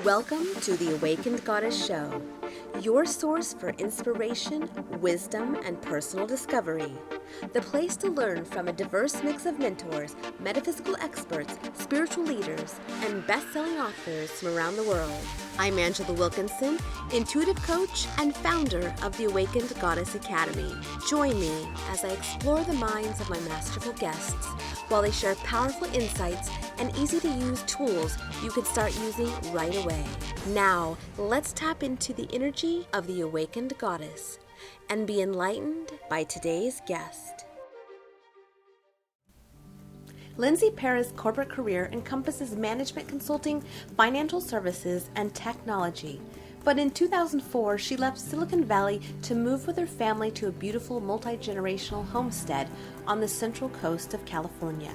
Welcome to the Awakened Goddess Show, your source for inspiration, wisdom, and personal discovery. The place to learn from a diverse mix of mentors, metaphysical experts, spiritual leaders, and best-selling authors from around the world. I'm Angela Wilkinson, intuitive coach and founder of the Awakened Goddess Academy. Join me as I explore the minds of my masterful guests while they share powerful insights and easy-to-use tools you can start using right away. Now, let's tap into the energy of the Awakened Goddess and be enlightened by today's guest. Lindsay Pera's corporate career encompasses management consulting, financial services, and technology. But in 2004, she left Silicon Valley to move with her family to a beautiful multi-generational homestead on the central coast of California.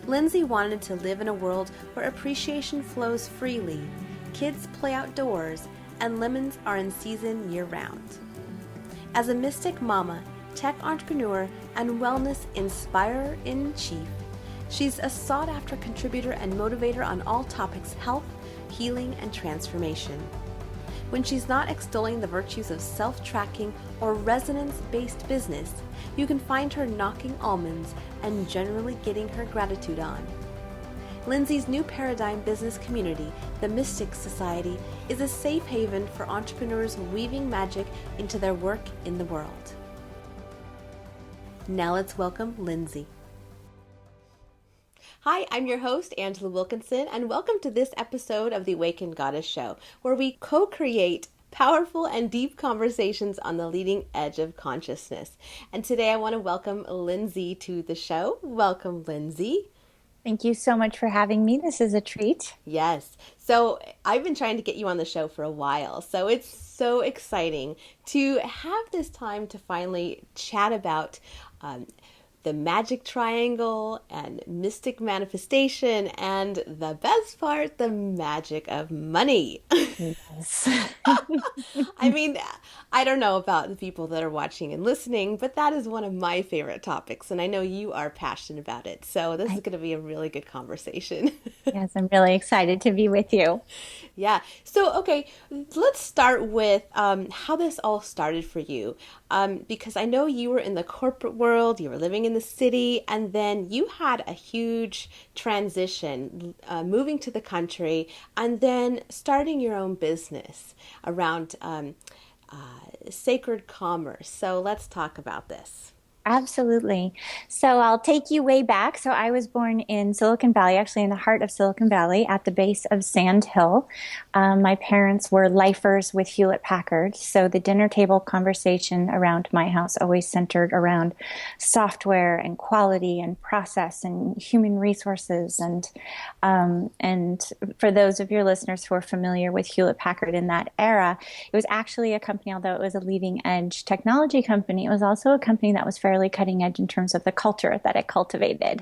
Lindsay wanted to live in a world where appreciation flows freely, kids play outdoors, and lemons are in season year-round. As a mystic mama, tech entrepreneur, and wellness inspirer-in-chief, she's a sought-after contributor and motivator on all topics health, healing, and transformation. When she's not extolling the virtues of self-tracking or resonance-based business, you can find her knocking almonds and generally getting her gratitude on. Lindsay's new paradigm business community, the Mystic Society, is a safe haven for entrepreneurs weaving magic into their work in the world. Now let's welcome Lindsay. Hi, I'm your host, Angela Wilkinson, and welcome to this episode of the Awakened Goddess Show, where we co-create powerful and deep conversations on the leading edge of consciousness. And today I want to welcome Lindsay to the show. Welcome, Lindsay. Thank you so much for having me. This is a treat. Yes. So I've been trying to get you on the show for a while. So it's so exciting to have this time to finally chat about the magic triangle and mystic manifestation and the best part, the magic of money. Yes. I mean, I don't know about the people that are watching and listening, but that is one of my favorite topics, and I know you are passionate about it. So this is going to be a really good conversation. Yes, I'm really excited to be with you. Yeah. So, okay, let's start with how this all started for you. Because I know you were in the corporate world, you were living in the city, and then you had a huge transition, moving to the country, and then starting your own business around sacred commerce. So let's talk about this. Absolutely. So I'll take you way back. So I was born in Silicon Valley, actually in the heart of Silicon Valley at the base of Sand Hill. My parents were lifers with Hewlett Packard. So the dinner table conversation around my house always centered around software and quality and process and human resources. And for those of your listeners who are familiar with Hewlett Packard in that era, it was actually a company, although it was a leading edge technology company, it was also a company that was fairly cutting edge in terms of the culture that it cultivated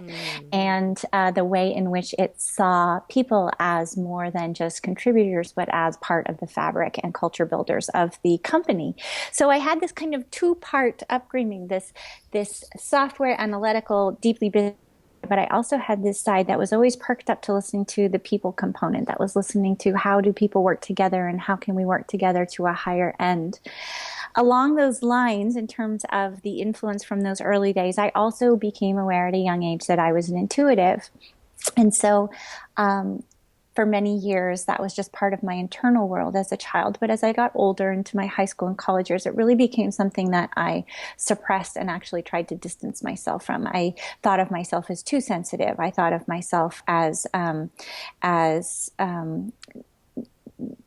and the way in which it saw people as more than just contributors, but as part of the fabric and culture builders of the company. So I had this kind of two-part upbringing, this software analytical, deeply business, but I also had this side that was always perked up to listening to the people component, that was listening to how do people work together and how can we work together to a higher end. Along those lines, in terms of the influence from those early days, I also became aware at a young age that I was an intuitive. And so for many years, that was just part of my internal world as a child. But as I got older into my high school and college years, it really became something that I suppressed and actually tried to distance myself from. I thought of myself as too sensitive. I thought of myself as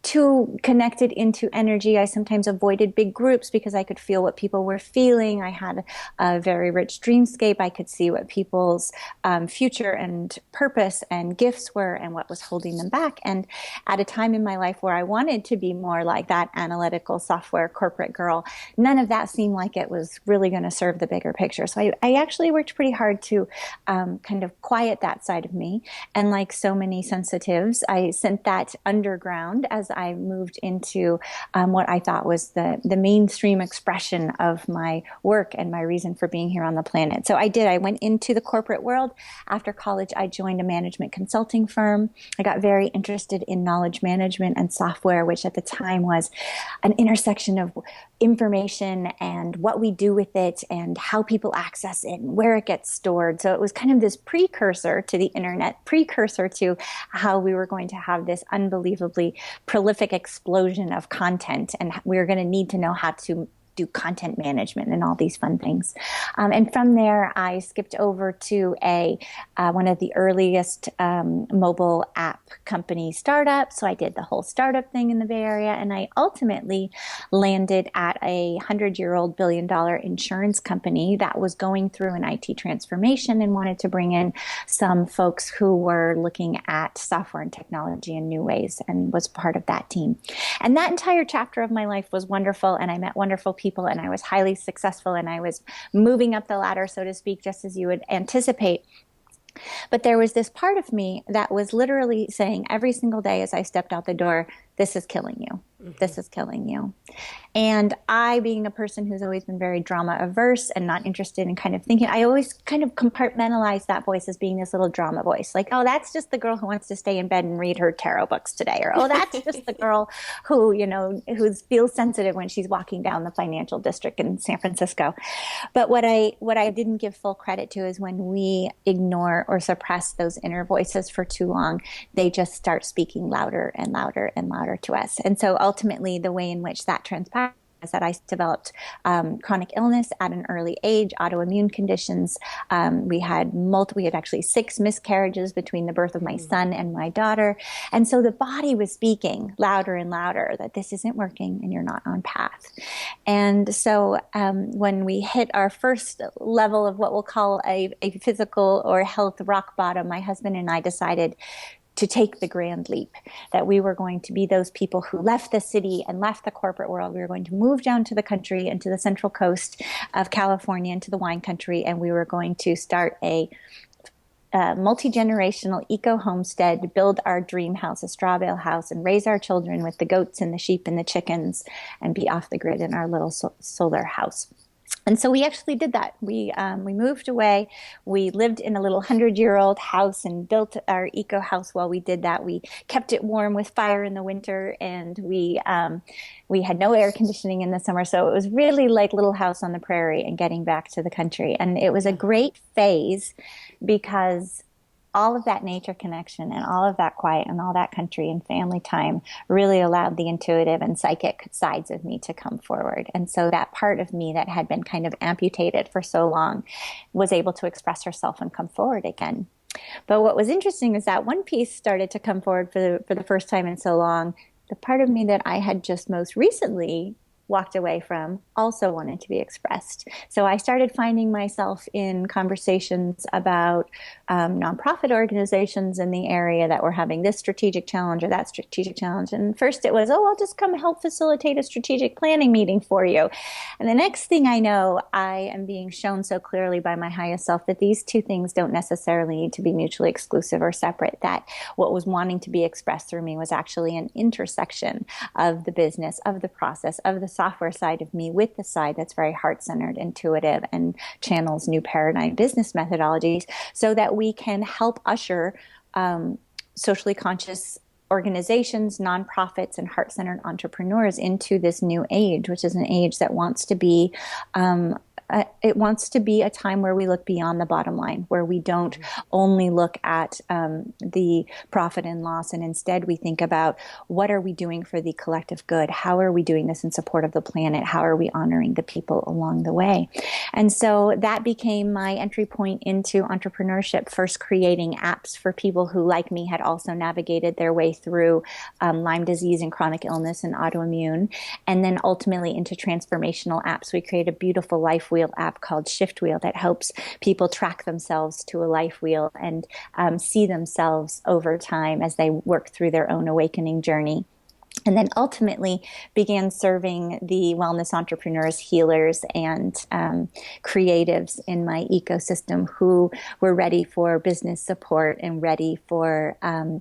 too connected into energy. I sometimes avoided big groups because I could feel what people were feeling. I had a very rich dreamscape. I could see what people's future and purpose and gifts were and what was holding them back. And at a time in my life where I wanted to be more like that analytical software corporate girl, none of that seemed like it was really going to serve the bigger picture. So I actually worked pretty hard to kind of quiet that side of me. And like so many sensitives, I sent that underground as I moved into what I thought was the mainstream expression of my work and my reason for being here on the planet. So I did. I went into the corporate world. After college, I joined a management consulting firm. I got very interested in knowledge management and software, which at the time was an intersection of information and what we do with it and how people access it and where it gets stored. So it was kind of this precursor to the internet, precursor to how we were going to have this unbelievably prolific explosion of content, and we were going to need to know how to do content management and all these fun things. And from there, I skipped over to one of the earliest mobile app company startups. So I did the whole startup thing in the Bay Area, and I ultimately landed at a 100-year-old billion-dollar insurance company that was going through an IT transformation and wanted to bring in some folks who were looking at software and technology in new ways, and was part of that team. And that entire chapter of my life was wonderful, and I met wonderful people, and I was highly successful, and I was moving up the ladder, so to speak, just as you would anticipate. But there was this part of me that was literally saying every single day as I stepped out the door, this is killing you. This is killing you. And I, being a person who's always been very drama averse and not interested in kind of thinking, I always kind of compartmentalize that voice as being this little drama voice. Like, oh, that's just the girl who wants to stay in bed and read her tarot books today. Or, oh, that's just the girl who, who feels sensitive when she's walking down the financial district in San Francisco. But what I didn't give full credit to is when we ignore or suppress those inner voices for too long, they just start speaking louder and louder and louder to us. And so ultimately, the way in which that transpired is that I developed chronic illness at an early age, autoimmune conditions. We had actually 6 miscarriages between the birth of my son and my daughter. And so the body was speaking louder and louder that this isn't working and you're not on path. And so when we hit our first level of what we'll call a physical or health rock bottom, my husband and I decided to take the grand leap, that we were going to be those people who left the city and left the corporate world. We were going to move down to the country and to the central coast of California, into the wine country, and we were going to start a multi-generational eco-homestead, build our dream house, a straw bale house, and raise our children with the goats and the sheep and the chickens, and be off the grid in our little solar house. And so we actually did that. We moved away. We lived in a little 100-year-old house and built our eco house while we did that. We kept it warm with fire in the winter, and we had no air conditioning in the summer. So it was really like Little House on the Prairie and getting back to the country. And it was a great phase because all of that nature connection and all of that quiet and all that country and family time really allowed the intuitive and psychic sides of me to come forward. And so that part of me that had been kind of amputated for so long was able to express herself and come forward again. But what was interesting is that one piece started to come forward for the first time in so long. The part of me that I had just most recently walked away from also wanted to be expressed. So I started finding myself in conversations about nonprofit organizations in the area that were having this strategic challenge or that strategic challenge. And first it was, oh, I'll just come help facilitate a strategic planning meeting for you. And the next thing I know, I am being shown so clearly by my highest self that these two things don't necessarily need to be mutually exclusive or separate, that what was wanting to be expressed through me was actually an intersection of the business, of the process, of the software side of me with the side that's very heart-centered, intuitive, and channels new paradigm business methodologies, so that we can help usher socially conscious organizations, nonprofits, and heart-centered entrepreneurs into this new age, which is an age that wants to be it wants to be a time where we look beyond the bottom line, where we don't only look at the profit and loss, and instead we think about what are we doing for the collective good? How are we doing this in support of the planet? How are we honoring the people along the way? And so that became my entry point into entrepreneurship, first creating apps for people who, like me, had also navigated their way through Lyme disease and chronic illness and autoimmune, and then ultimately into transformational apps. We created a beautiful life wheel app called Shift Wheel that helps people track themselves to a life wheel and see themselves over time as they work through their own awakening journey. and then ultimately began serving the wellness entrepreneurs, healers, and creatives in my ecosystem who were ready for business support and ready for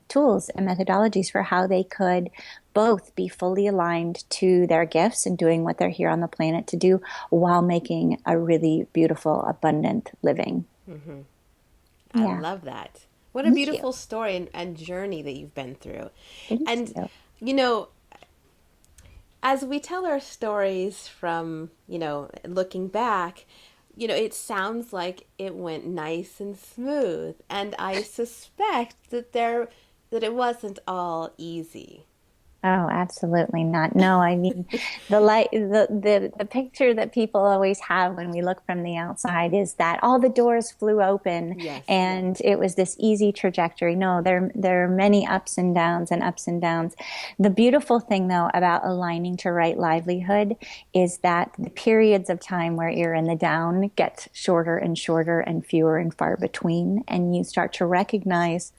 tools and methodologies for how they could both be fully aligned to their gifts and doing what they're here on the planet to do while making a really beautiful, abundant living. Mm-hmm. I Yeah. love that. What a Thank you. beautiful story and journey that you've been through. Thank And, you. you know, as we tell our stories from, looking back, it sounds like it went nice and smooth. And I suspect that it wasn't all easy. Oh, absolutely not. No, I mean the picture that people always have when we look from the outside is that all the doors flew open Yes. and it was this easy trajectory. No, there are many ups and downs and ups and downs. The beautiful thing though about aligning to right livelihood is that the periods of time where you're in the down get shorter and shorter and fewer and far between, and you start to recognize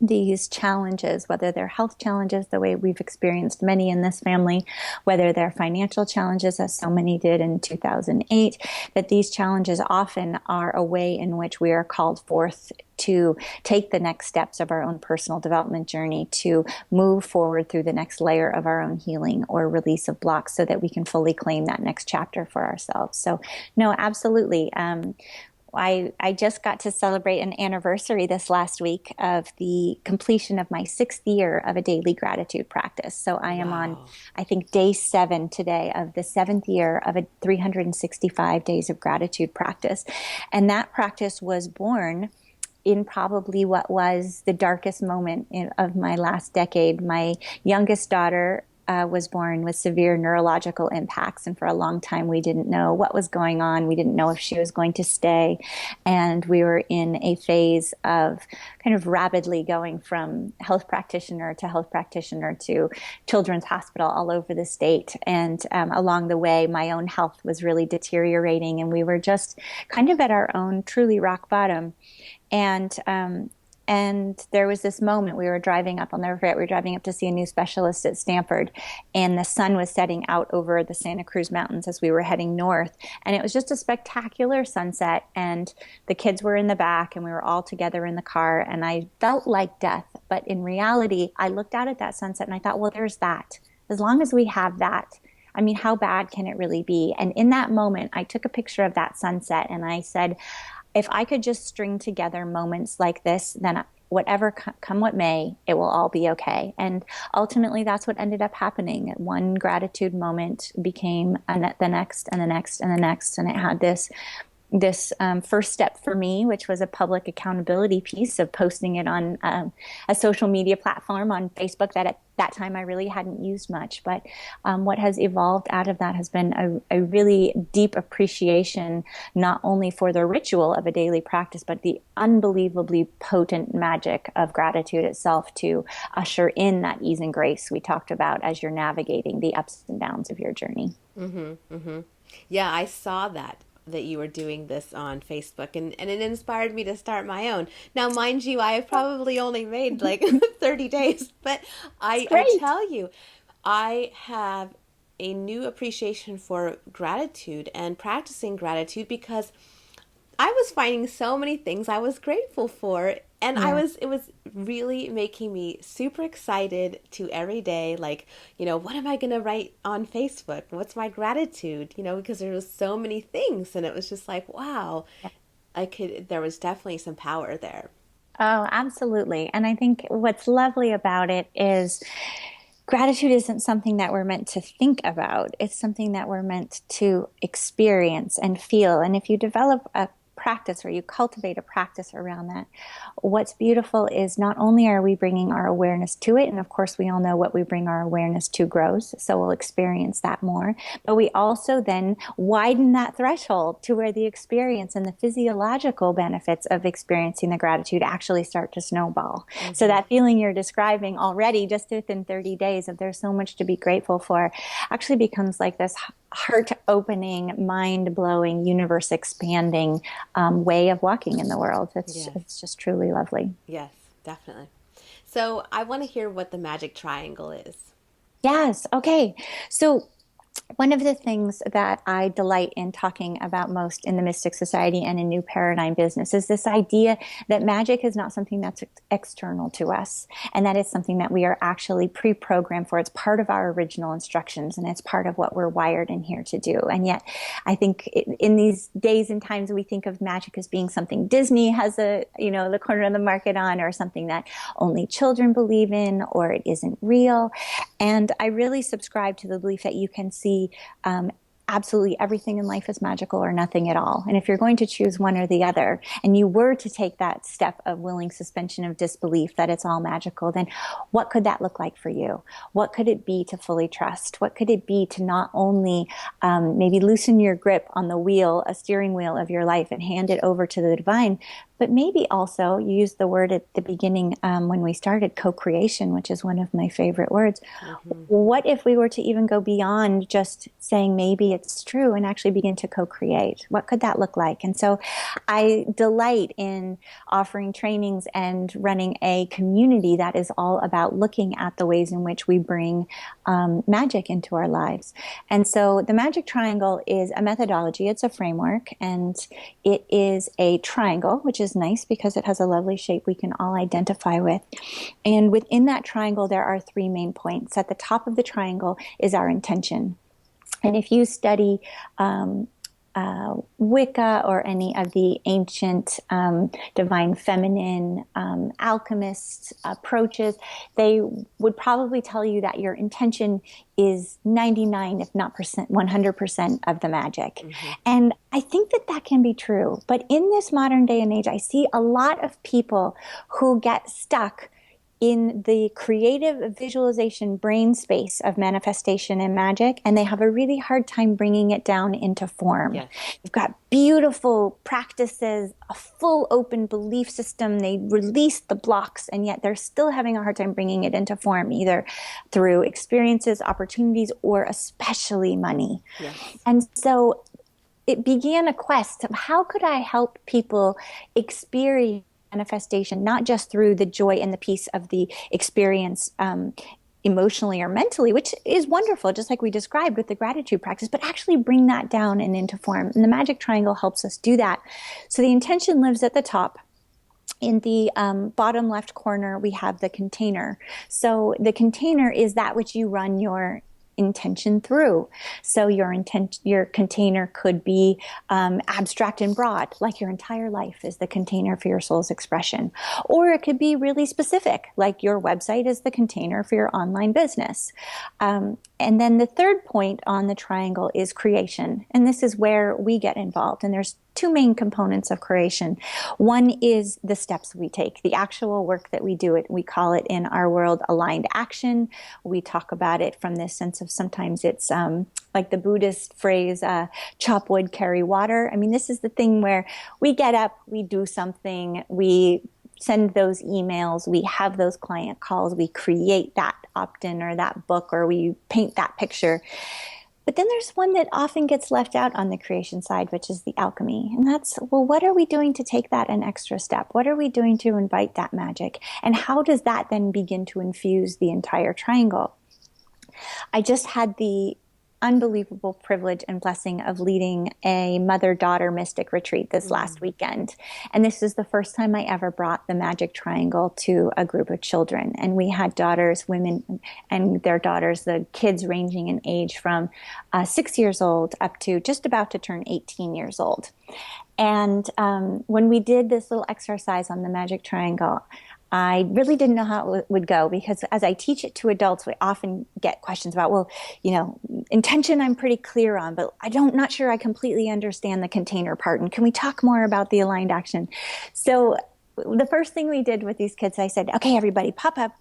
these challenges, whether they're health challenges, the way we've experienced many in this family, whether they're financial challenges, as so many did in 2008, that these challenges often are a way in which we are called forth to take the next steps of our own personal development journey, to move forward through the next layer of our own healing or release of blocks so that we can fully claim that next chapter for ourselves. So, no, absolutely. I just got to celebrate an anniversary this last week of the completion of my 6th year of a daily gratitude practice. So I am on, Wow. I think, day 7 today of the 7th year of a 365 days of gratitude practice. And that practice was born in probably what was the darkest moment of my last decade. My youngest daughter was born with severe neurological impacts. And for a long time, we didn't know what was going on. We didn't know if she was going to stay. And we were in a phase of kind of rapidly going from health practitioner to children's hospital all over the state. And along the way, my own health was really deteriorating. And we were just kind of at our own truly rock bottom. And there was this moment we were driving up, I'll never forget, we were driving up to see a new specialist at Stanford, and the sun was setting out over the Santa Cruz Mountains as we were heading north. And it was just a spectacular sunset. And the kids were in the back, and we were all together in the car. And I felt like death. But in reality, I looked out at that sunset and I thought, well, there's that. As long as we have that, I mean, how bad can it really be? And in that moment, I took a picture of that sunset and I said, if I could just string together moments like this, then whatever come what may, it will all be okay. And ultimately, that's what ended up happening. One gratitude moment became the next and the next and the next, and it had this first step for me, which was a public accountability piece of posting it on a social media platform on Facebook that at that time I really hadn't used much. But what has evolved out of that has been a really deep appreciation, not only for the ritual of a daily practice, but the unbelievably potent magic of gratitude itself to usher in that ease and grace we talked about as you're navigating the ups and downs of your journey. Mm-hmm. Mm-hmm. Yeah, I saw that you were doing this on Facebook, and it inspired me to start my own. Now, mind you, I have probably only made like 30 days, but It's I great. tell you, I have a new appreciation for gratitude and practicing gratitude because I was finding so many things I was grateful for, and Yeah. it was really making me super excited to every day, like, what am I going to write on Facebook? What's my gratitude? Because there was so many things, and it was just like, wow, there was definitely some power there. Oh, absolutely. And I think what's lovely about it is gratitude isn't something that we're meant to think about. It's something that we're meant to experience and feel. And if you develop a practice or you cultivate a practice around that, what's beautiful is not only are we bringing our awareness to it, and of course we all know what we bring our awareness to grows, so we'll experience that more, but we also then widen that threshold to where the experience and the physiological benefits of experiencing the gratitude actually start to snowball. So Mm-hmm. that feeling you're describing already just within 30 days of there's so much to be grateful for actually becomes like this heart opening, mind blowing, universe expanding way of walking in the world. Yes, It's just truly lovely. yes, definitely. So I want to hear what the magic triangle is. Yes. Okay. So one of the things that I delight in talking about most in the Mystic Society and in New Paradigm Business is this idea that magic is not something that's external to us, and that it's something that we are actually pre-programmed for. It's part of our original instructions, and it's part of what we're wired in here to do. And yet, I think in these days and times, we think of magic as being something Disney has the corner of the market on, or something that only children believe in, or it isn't real. And I really subscribe to the belief that you can see absolutely everything in life is magical or nothing at all. And if you're going to choose one or the other, and you were to take that step of willing suspension of disbelief that it's all magical, then what could that look like for you? What could it be to fully trust? What could it be to not only maybe loosen your grip on the wheel, a steering wheel of your life, and hand it over to the divine, but maybe also, you used the word at the beginning when we started, co-creation, which is one of my favorite words. Mm-hmm. What if we were to even go beyond just saying maybe it's true and actually begin to co-create? What could that look like? And so I delight in offering trainings and running a community that is all about looking at the ways in which we bring magic into our lives. And so the Magic Triangle is a methodology, it's a framework, and it is a triangle, which is nice because it has a lovely shape we can all identify with. And within that triangle, there are three main points. At the top of the triangle is our intention. And if you study Wicca or any of the ancient divine feminine alchemist approaches, they would probably tell you that your intention is 99, if not 100% of the magic. Mm-hmm. And I think that that can be true. But in this modern day and age, I see a lot of people who get stuck in the creative visualization brain space of manifestation and magic, and they have a really hard time bringing it down into form. Yes. You've got beautiful practices, a full open belief system. They release the blocks, and yet they're still having a hard time bringing it into form, either through experiences, opportunities, or especially money. Yes. And so it began a quest of how could I help people experience manifestation, not just through the joy and the peace of the experience emotionally or mentally, which is wonderful, just like we described with the gratitude practice, but actually bring that down and into form. And the Magic Triangle helps us do that. So the intention lives at the top. In the bottom left corner, we have the container. So the container is that which you run your intention through. So your container could be abstract and broad, like your entire life is the container for your soul's expression. Or it could be really specific, like your website is the container for your online business. And then the third point on the triangle is creation. And this is where we get involved. And there's two main components of creation. One is the steps we take, the actual work that we do. We call it in our world aligned action. We talk about it from this sense of sometimes it's like the Buddhist phrase, chop wood, carry water. I mean, this is the thing where we get up, we do something, we send those emails, we have those client calls, we create that opt-in or that book, or we paint that picture. But then there's one that often gets left out on the creation side, which is the alchemy. And that's, well, what are we doing to take that an extra step? What are we doing to invite that magic? And how does that then begin to infuse the entire triangle? I just had the unbelievable privilege and blessing of leading a mother-daughter mystic retreat this last weekend. And this is the first time I ever brought the Magic Triangle to a group of children. And we had daughters, women, and their daughters, the kids ranging in age from 6 years old up to just about to turn 18 years old. And when we did this little exercise on the Magic Triangle, I really didn't know how it would go, because as I teach it to adults, we often get questions about, well, intention I'm pretty clear on, but not sure I completely understand the container part. And can we talk more about the aligned action? So the first thing we did with these kids, I said, okay, everybody pop up,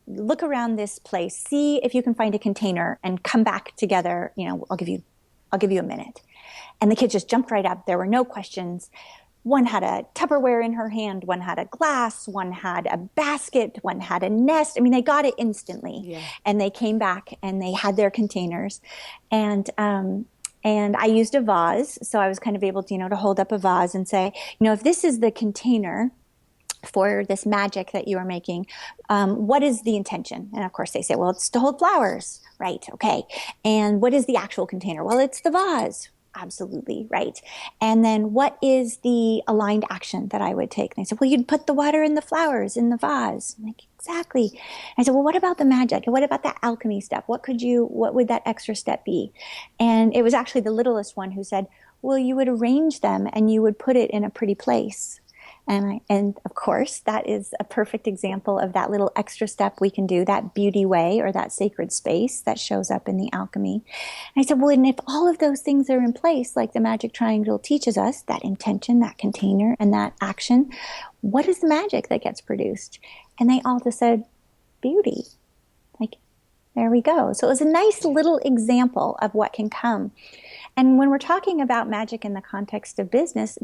look around this place, see if you can find a container and come back together. I'll give you a minute. And the kids just jumped right up. There were no questions. One had a Tupperware in her hand, one had a glass, one had a basket, one had a nest. I mean, they got it instantly. Yeah. And they came back and they had their containers. And I used a vase. So I was kind of able to, to hold up a vase and say, if this is the container, for this magic that you are making, what is the intention? And of course they say, well, it's to hold flowers. Right. Okay. And what is the actual container? Well, it's the vase. Absolutely. Right. And then what is the aligned action that I would take? And they said, well, you'd put the water and the flowers in the vase. I'm like, exactly. And I said, well, what about the magic? And what about that alchemy step? What would that extra step be? And it was actually the littlest one who said, well, you would arrange them and you would put it in a pretty place. And of course, that is a perfect example of that little extra step we can do, that beauty way or that sacred space that shows up in the alchemy. And I said, well, and if all of those things are in place, like the magic triangle teaches us, that intention, that container, and that action, what is the magic that gets produced? And they all just said, beauty. Like, there we go. So it was a nice little example of what can come. And when we're talking about magic in the context of business,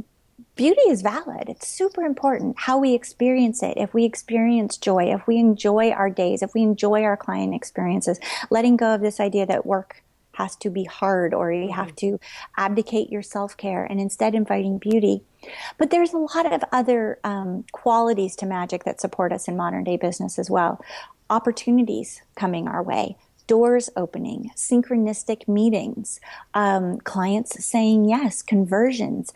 beauty is valid. It's super important how we experience it. If we experience joy, if we enjoy our days, if we enjoy our client experiences, letting go of this idea that work has to be hard or you have to abdicate your self-care and instead inviting beauty. But there's a lot of other qualities to magic that support us in modern day business as well. Opportunities coming our way. Doors opening, synchronistic meetings, clients saying yes, conversions,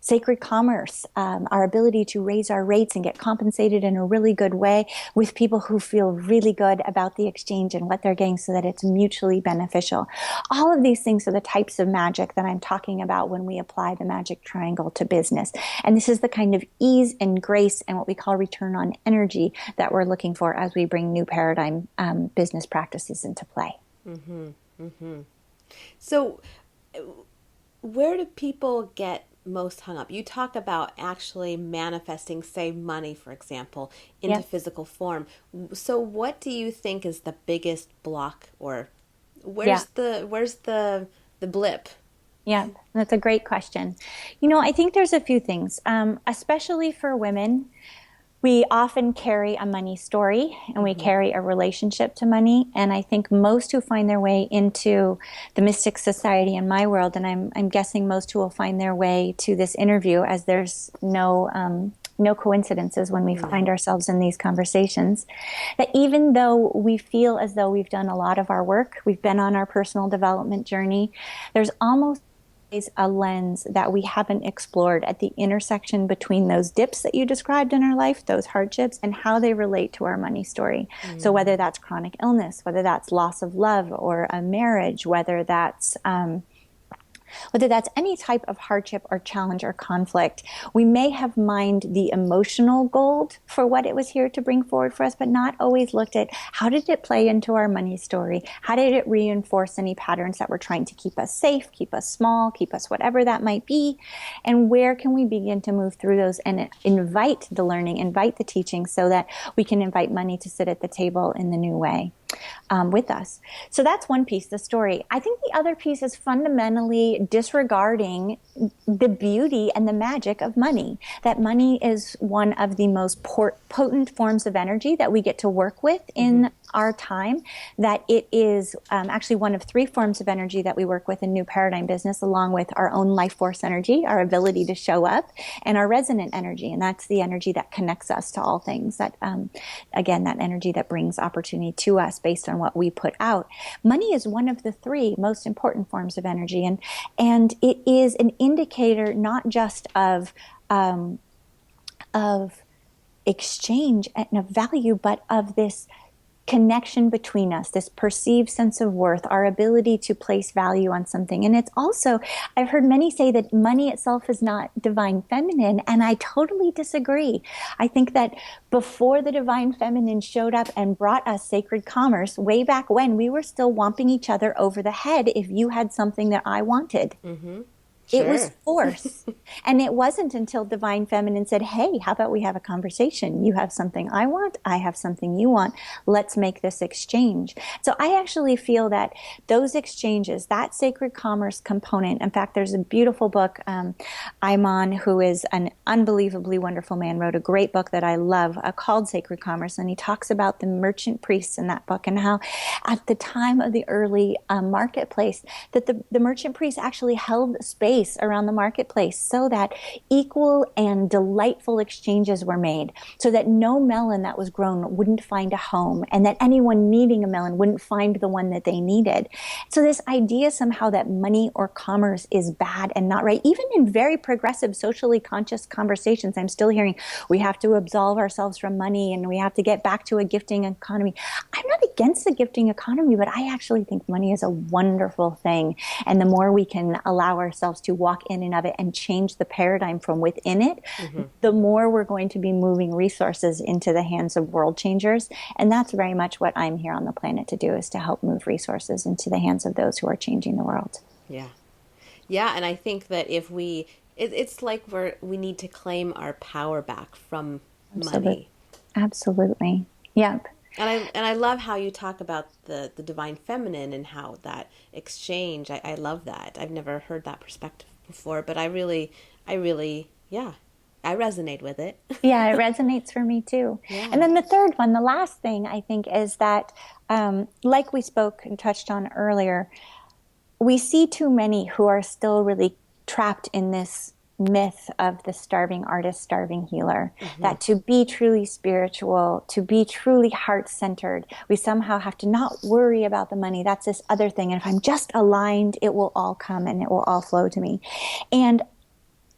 sacred commerce, our ability to raise our rates and get compensated in a really good way with people who feel really good about the exchange and what they're getting so that it's mutually beneficial. All of these things are the types of magic that I'm talking about when we apply the magic triangle to business. And this is the kind of ease and grace and what we call return on energy that we're looking for as we bring new paradigm business practices into play. Mm-hmm. Mm-hmm. So where do people get most hung up? You talk about actually manifesting, say, money, for example, into physical form. So what do you think is the biggest block, or where's the blip? Yeah, that's a great question. I think there's a few things, especially for women. We often carry a money story and we carry a relationship to money. And I think most who find their way into the Mystic Society in my world, and I'm guessing most who will find their way to this interview, as there's no coincidences when we find ourselves in these conversations, that even though we feel as though we've done a lot of our work, we've been on our personal development journey, there's almost a lens that we haven't explored at the intersection between those dips that you described in our life, those hardships, and how they relate to our money story. So whether that's chronic illness, whether that's loss of love or a marriage, whether that's any type of hardship or challenge or conflict, we may have mined the emotional gold for what it was here to bring forward for us, but not always looked at how did it play into our money story? How did it reinforce any patterns that were trying to keep us safe, keep us small, keep us whatever that might be? And where can we begin to move through those and invite the learning, invite the teaching so that we can invite money to sit at the table in the new way? With us. So that's one piece, the story. I think the other piece is fundamentally disregarding the beauty and the magic of money. That money is one of the most potent forms of energy that we get to work with in our time, that it is actually one of three forms of energy that we work with in New Paradigm Business, along with our own life force energy, our ability to show up, and our resonant energy. And that's the energy that connects us to all things, that, again, that energy that brings opportunity to us based on what we put out. Money is one of the three most important forms of energy. And it is an indicator not just of exchange and of value, but of this connection between us, this perceived sense of worth, our ability to place value on something. And it's also, I've heard many say that money itself is not divine feminine, and I totally disagree. I think that before the divine feminine showed up and brought us sacred commerce, way back when, we were still whomping each other over the head if you had something that I wanted. It was force. And it wasn't until Divine Feminine said, hey, how about we have a conversation? You have something I want. I have something you want. Let's make this exchange. So I actually feel that those exchanges, that sacred commerce component, in fact, there's a beautiful book, Iman, who is an unbelievably wonderful man, wrote a great book that I love called Sacred Commerce. And he talks about the merchant priests in that book and how at the time of the early marketplace, that the merchant priests actually held space space around the marketplace so that equal and delightful exchanges were made, so that no melon that was grown wouldn't find a home, and that anyone needing a melon wouldn't find the one that they needed. So this idea somehow that money or commerce is bad and not right, even in very progressive, socially conscious conversations, I'm still hearing we have to absolve ourselves from money and we have to get back to a gifting economy. I'm not against the gifting economy, but I actually think money is a wonderful thing. And the more we can allow ourselves to walk in and of it and change the paradigm from within it, the more we're going to be moving resources into the hands of world changers. And that's very much what I'm here on the planet to do, is to help move resources into the hands of those who are changing the world. Yeah. Yeah, and I think that if it's like we need to claim our power back from money. Absolutely. Yep. And I love how you talk about the divine feminine and how that exchange. I love that. I've never heard that perspective before, but I really, yeah, I resonate with it. Yeah, it resonates for me too. Yeah. And then the third one, the last thing I think is that, like we spoke and touched on earlier, we see too many who are still really trapped in this myth of the starving artist, starving healer, that to be truly spiritual, to be truly heart-centered, we somehow have to not worry about the money. That's this other thing. And if I'm just aligned, it will all come and it will all flow to me. And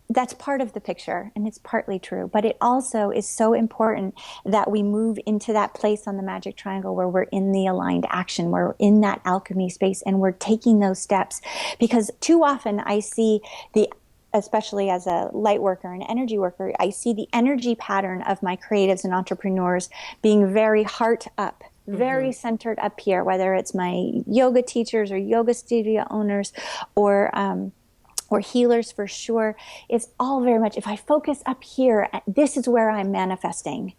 that's part of the picture, and it's partly true, but it also is so important that we move into that place on the magic triangle where we're in the aligned action, where we're in that alchemy space, and we're taking those steps. Because too often I see especially as a light worker and energy worker, I see the energy pattern of my creatives and entrepreneurs being very heart up, very centered up here, whether it's my yoga teachers or yoga studio owners or healers for sure. It's all very much, if I focus up here, this is where I'm manifesting.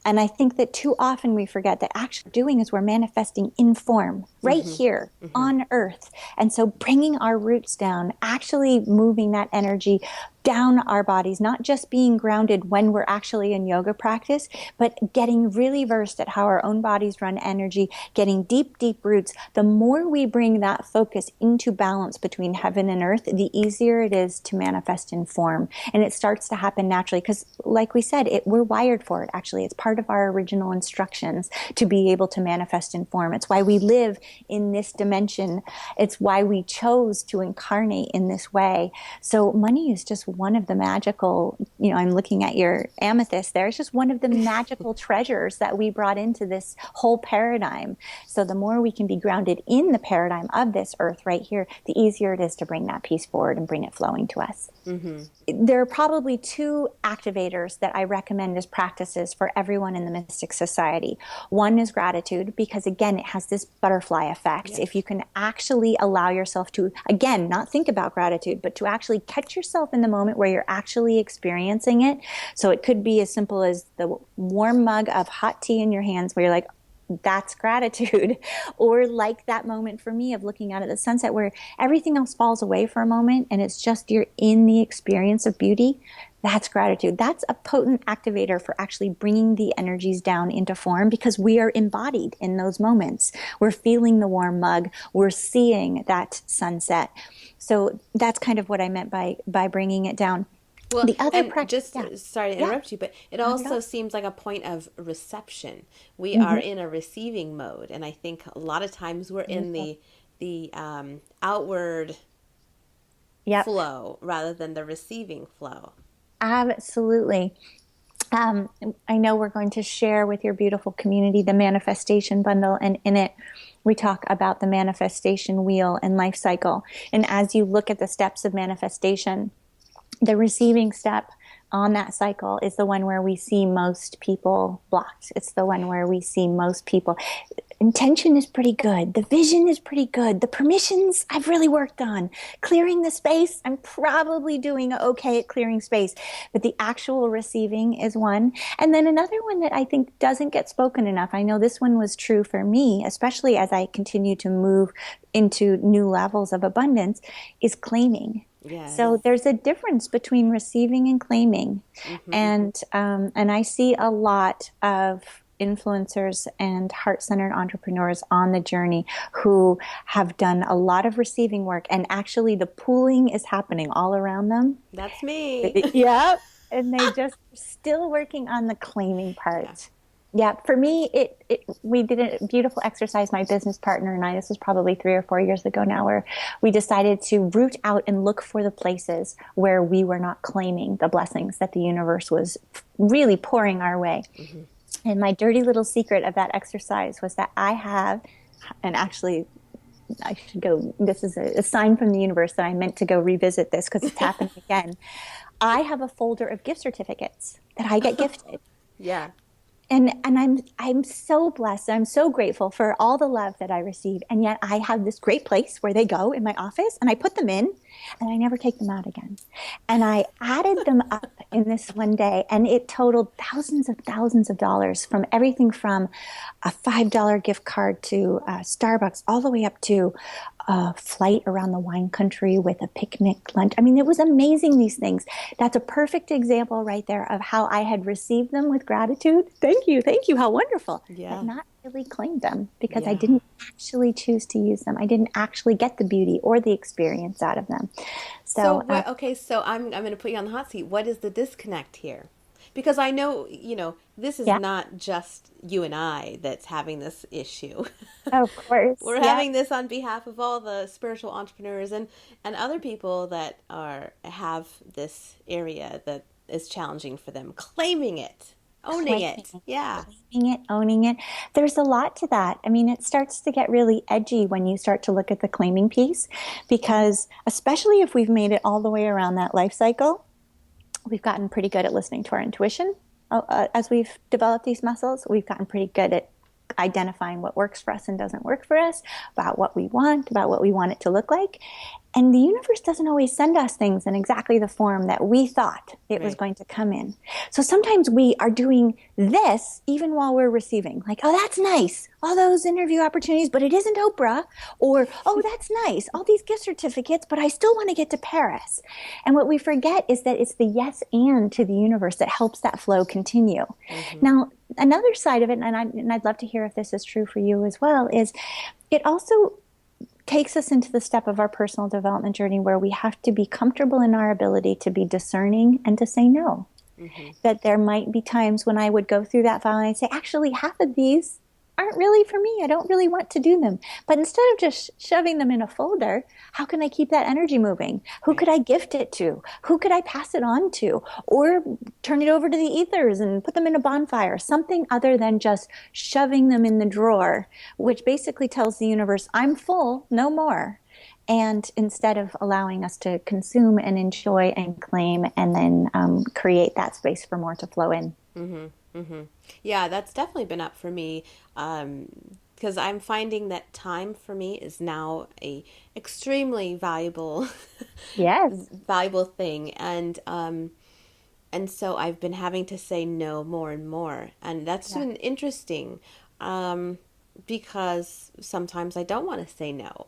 And I think that too often we forget that actually doing is we're manifesting in form right here on earth. And so bringing our roots down, actually moving that energy down our bodies, not just being grounded when we're actually in yoga practice, but getting really versed at how our own bodies run energy, getting deep, deep roots. The more we bring that focus into balance between heaven and earth, the easier it is to manifest in form. And it starts to happen naturally because, like we said, we're wired for it, actually. It's part of our original instructions to be able to manifest in form. It's why we live in this dimension. It's why we chose to incarnate in this way. So money is just one of the magical, I'm looking at your amethyst there. It's just one of the magical treasures that we brought into this whole paradigm. So the more we can be grounded in the paradigm of this earth right here, the easier it is to bring that piece forward and bring it flowing to us. There are probably two activators that I recommend as practices for everyone in the Mystic Society. One is gratitude, because again, it has this butterfly effect. Yes. If you can actually allow yourself to, again, not think about gratitude, but to actually catch yourself in the moment where you're actually experiencing it. So it could be as simple as the warm mug of hot tea in your hands where you're like, that's gratitude. Or like that moment for me of looking out at the sunset where everything else falls away for a moment and it's just you're in the experience of beauty. That's gratitude. That's a potent activator for actually bringing the energies down into form, because we are embodied in those moments. We're feeling the warm mug. We're seeing that sunset. So that's kind of what I meant by bringing it down. Well, the other sorry to interrupt you, but it also seems like a point of reception. We are in a receiving mode, and I think a lot of times we're in the outward flow rather than the receiving flow. Absolutely. I know we're going to share with your beautiful community the manifestation bundle, and in it we talk about the manifestation wheel and life cycle. And as you look at the steps of manifestation, the receiving step on that cycle is the one where we see most people blocked. It's the one where we see most people. Intention is pretty good. The vision is pretty good. The permissions I've really worked on. Clearing the space, I'm probably doing okay at clearing space. But the actual receiving is one. And then another one that I think doesn't get spoken enough, I know this one was true for me, especially as I continue to move into new levels of abundance, is claiming. Yes. So there's a difference between receiving and claiming. And I see a lot of influencers and heart-centered entrepreneurs on the journey who have done a lot of receiving work, and actually the pooling is happening all around them. That's me. Yeah, and they just still working on the claiming Yeah. part. Yeah, for me, we did a beautiful exercise, my business partner and I, this was probably 3 or 4 years ago now, where we decided to root out and look for the places where we were not claiming the blessings that the universe was really pouring our way. Mm-hmm. And my dirty little secret of that exercise was that I have, and actually I should go, this is a sign from the universe that I meant to go revisit this because it's happening again. I have a folder of gift certificates that I get gifted. Yeah. And I'm so blessed. I'm so grateful for all the love that I receive. And yet I have this great place where they go in my office, and I put them in and I never take them out again. And I added them up in this one day, and it totaled thousands of dollars, from everything from a $5 gift card to Starbucks, all the way up to a flight around the wine country with a picnic lunch. I mean, it was amazing, these things. That's a perfect example right there of how I had received them with gratitude. Thank you, how wonderful. Yeah. But not really claimed them because I didn't actually choose to use them. I didn't actually get the beauty or the experience out of them. So I'm going to put you on the hot seat. What is the disconnect here? Because I know, this is not just you and I that's having this issue. Of course. We're having this on behalf of all the spiritual entrepreneurs and other people that have this area that is challenging for them. Claiming it. Owning it. Yeah. Claiming it, owning it. There's a lot to that. I mean, it starts to get really edgy when you start to look at the claiming piece, because especially if we've made it all the way around that life cycle, we've gotten pretty good at listening to our intuition. As we've developed these muscles, we've gotten pretty good at identifying what works for us and doesn't work for us, about what we want it to look like. And the universe doesn't always send us things in exactly the form that we thought it was going to come in. So sometimes we are doing this even while we're receiving. Like, oh, that's nice, all those interview opportunities, but it isn't Oprah. Or, oh, that's nice, all these gift certificates, but I still want to get to Paris. And what we forget is that it's the yes and to the universe that helps that flow continue. Mm-hmm. Now, another side of it, and I'd love to hear if this is true for you as well, is it also takes us into the step of our personal development journey where we have to be comfortable in our ability to be discerning and to say no. Mm-hmm. That there might be times when I would go through that file and I'd say, actually, half of these aren't really for me. I don't really want to do them. But instead of just shoving them in a folder, how can I keep that energy moving? Who could I gift it to? Who could I pass it on to? Or turn it over to the ethers and put them in a bonfire? Something other than just shoving them in the drawer, which basically tells the universe, I'm full, no more. And instead of allowing us to consume and enjoy and claim and then create that space for more to flow in. Mm-hmm. Mm-hmm. Yeah, that's definitely been up for me, because I'm finding that time for me is now a extremely valuable, valuable thing, and so I've been having to say no more and more, and that's been interesting, because sometimes I don't want to say no.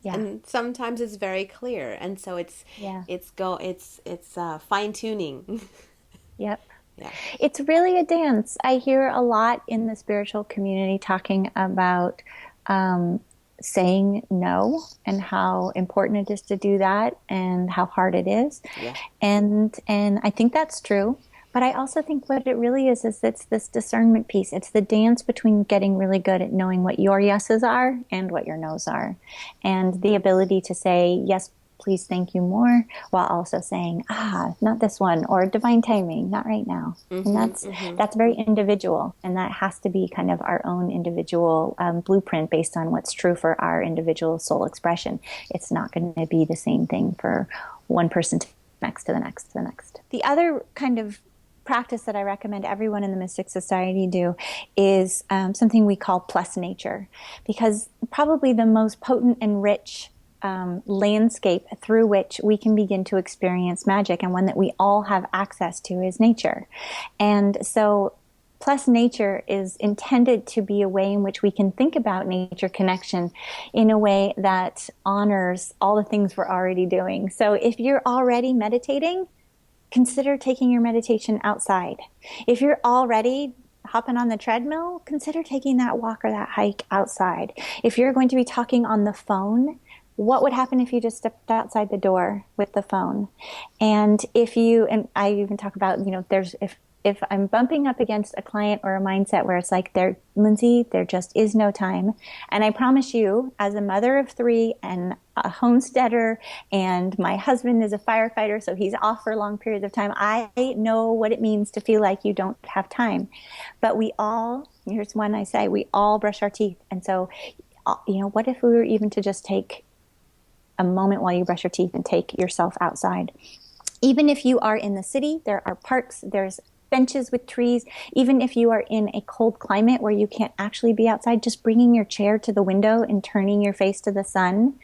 Yeah. And sometimes it's very clear, and so it's fine tuning. Yep. Yeah. It's really a dance. I hear a lot in the spiritual community talking about saying no and how important it is to do that and how hard it is. Yeah. And I think that's true. But I also think what it really is it's this discernment piece. It's the dance between getting really good at knowing what your yeses are and what your nos are. And the ability to say, yes, please, thank you more, while also saying, not this one, or divine timing, not right now. Mm-hmm, and that's very individual, and that has to be kind of our own individual blueprint based on what's true for our individual soul expression. It's not going to be the same thing for one person to the next to the next to the next. The other kind of practice that I recommend everyone in the Mystic Society do is something we call plus nature, because probably the most potent and rich landscape through which we can begin to experience magic, and one that we all have access to, is nature. And so plus nature is intended to be a way in which we can think about nature connection in a way that honors all the things we're already doing. So if you're already meditating, consider taking your meditation outside. If you're already hopping on the treadmill, consider taking that walk or that hike outside. If you're going to be talking on the phone, what would happen if you just stepped outside the door with the phone? And and I even talk about, if I'm bumping up against a client or a mindset where it's like, Lindsay, there just is no time. And I promise you, as a mother of three and a homesteader, and my husband is a firefighter, so he's off for long periods of time, I know what it means to feel like you don't have time. But here's one I say, we all brush our teeth. And so, what if we were even to just take a moment while you brush your teeth and take yourself outside? Even if you are in the city, there are parks, there's benches with trees. Even if you are in a cold climate where you can't actually be outside, just bringing your chair to the window and turning your face to the sun.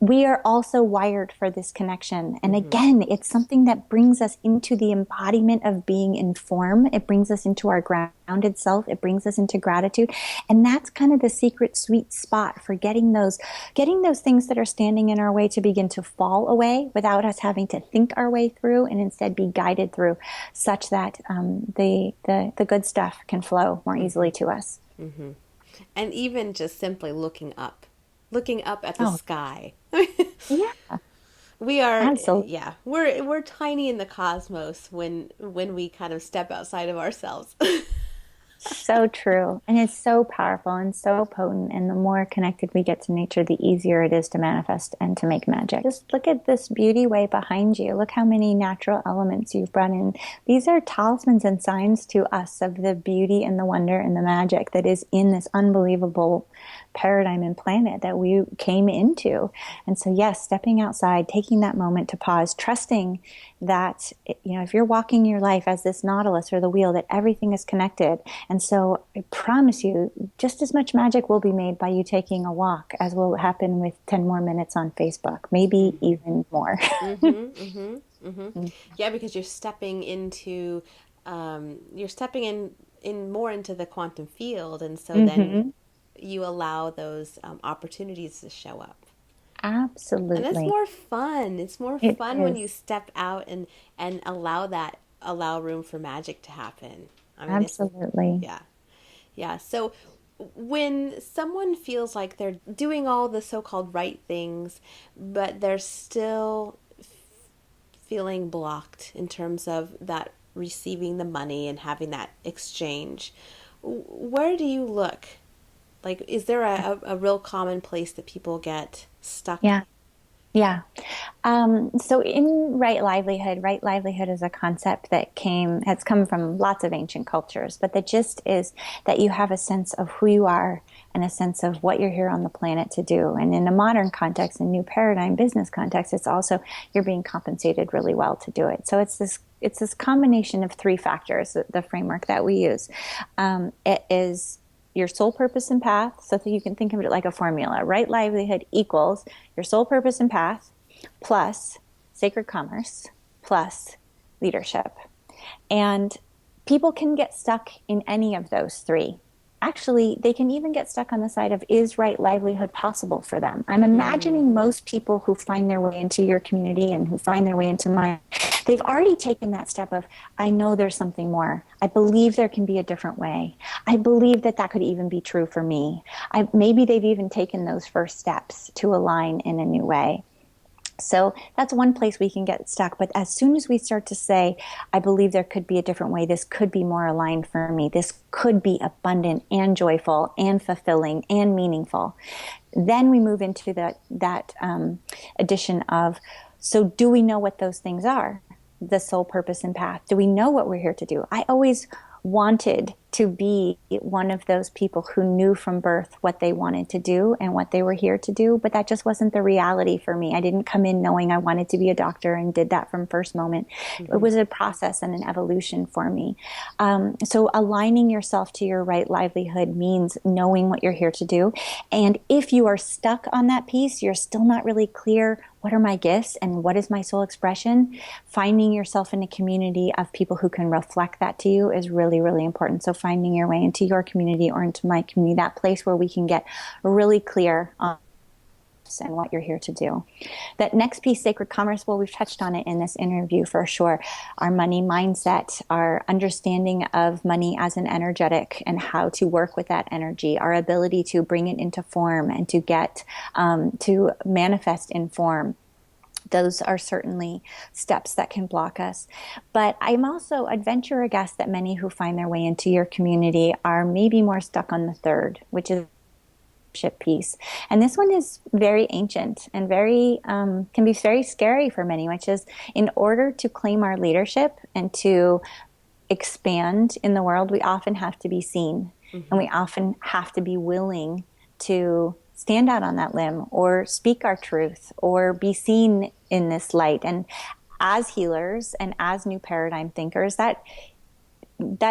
We are also wired for this connection. And again, it's something that brings us into the embodiment of being in form. It brings us into our grounded self. It brings us into gratitude. And that's kind of the secret sweet spot for getting those things that are standing in our way to begin to fall away without us having to think our way through, and instead be guided through, such that the good stuff can flow more easily to us. Mm-hmm. And even just simply looking up at the sky. Yeah, We are, absolutely. yeah, we're tiny in the cosmos when we kind of step outside of ourselves. So true. And it's so powerful and so potent. And the more connected we get to nature, the easier it is to manifest and to make magic. Just look at this beauty way behind you. Look how many natural elements you've brought in. These are talismans and signs to us of the beauty and the wonder and the magic that is in this unbelievable paradigm and planet that we came into. And so, yes, stepping outside, taking that moment to pause, trusting that, if you're walking your life as this nautilus or the wheel, that everything is connected. And so I promise you, just as much magic will be made by you taking a walk as will happen with 10 more minutes on Facebook, maybe even more. Yeah, because you're stepping into, in more into the quantum field. And so then you allow those opportunities to show up. And it's Absolutely. more fun. It's more It fun when you is. step out and allow room for magic to happen. I mean, Absolutely. yeah. Yeah. So when someone feels like they're doing all the so-called right things, but they're still feeling blocked in terms of that receiving the money and having that exchange, where do you look? Like, is there a real common place that people get stuck? Yeah. Yeah. So in right livelihood is a concept that has come from lots of ancient cultures, but the gist is that you have a sense of who you are and a sense of what you're here on the planet to do. And in a modern context, a new paradigm business context, it's also you're being compensated really well to do it. So it's this combination of three factors, the framework that we use. It is your soul purpose and path. So that you can think of it like a formula. Right livelihood equals your soul purpose and path plus sacred commerce plus leadership. And people can get stuck in any of those three. Actually, they can even get stuck on the side of, is right livelihood possible for them? I'm imagining most people who find their way into your community and who find their way into mine, they've already taken that step of, I know there's something more. I believe there can be a different way. I believe that could even be true for me. Maybe they've even taken those first steps to align in a new way. So that's one place we can get stuck. But as soon as we start to say, I believe there could be a different way, this could be more aligned for me, this could be abundant and joyful and fulfilling and meaningful, then we move into that addition of, so do we know what those things are? The soul purpose and path. Do we know what we're here to do? I always wanted to be one of those people who knew from birth what they wanted to do and what they were here to do, but that just wasn't the reality for me. I didn't come in knowing I wanted to be a doctor and did that from first moment. It was a process and an evolution for me. So aligning yourself to your right livelihood means knowing what you're here to do. And if you are stuck on that piece, you're still not really clear, what are my gifts and what is my soul expression? Finding yourself in a community of people who can reflect that to you is really, really important. So finding your way into your community or into my community, that place where we can get really clear on gifts and what you're here to do. That next piece, sacred commerce, well, we've touched on it in this interview for sure. Our money mindset, our understanding of money as an energetic and how to work with that energy, our ability to bring it into form and to get to manifest in form. Those are certainly steps that can block us. But I'd venture a guess that many who find their way into your community are maybe more stuck on the third, which is piece. And this one is very ancient and very can be very scary for many, which is in order to claim our leadership and to expand in the world, we often have to be seen. And we often have to be willing to stand out on that limb or speak our truth or be seen in this light. And as healers and as new paradigm thinkers, that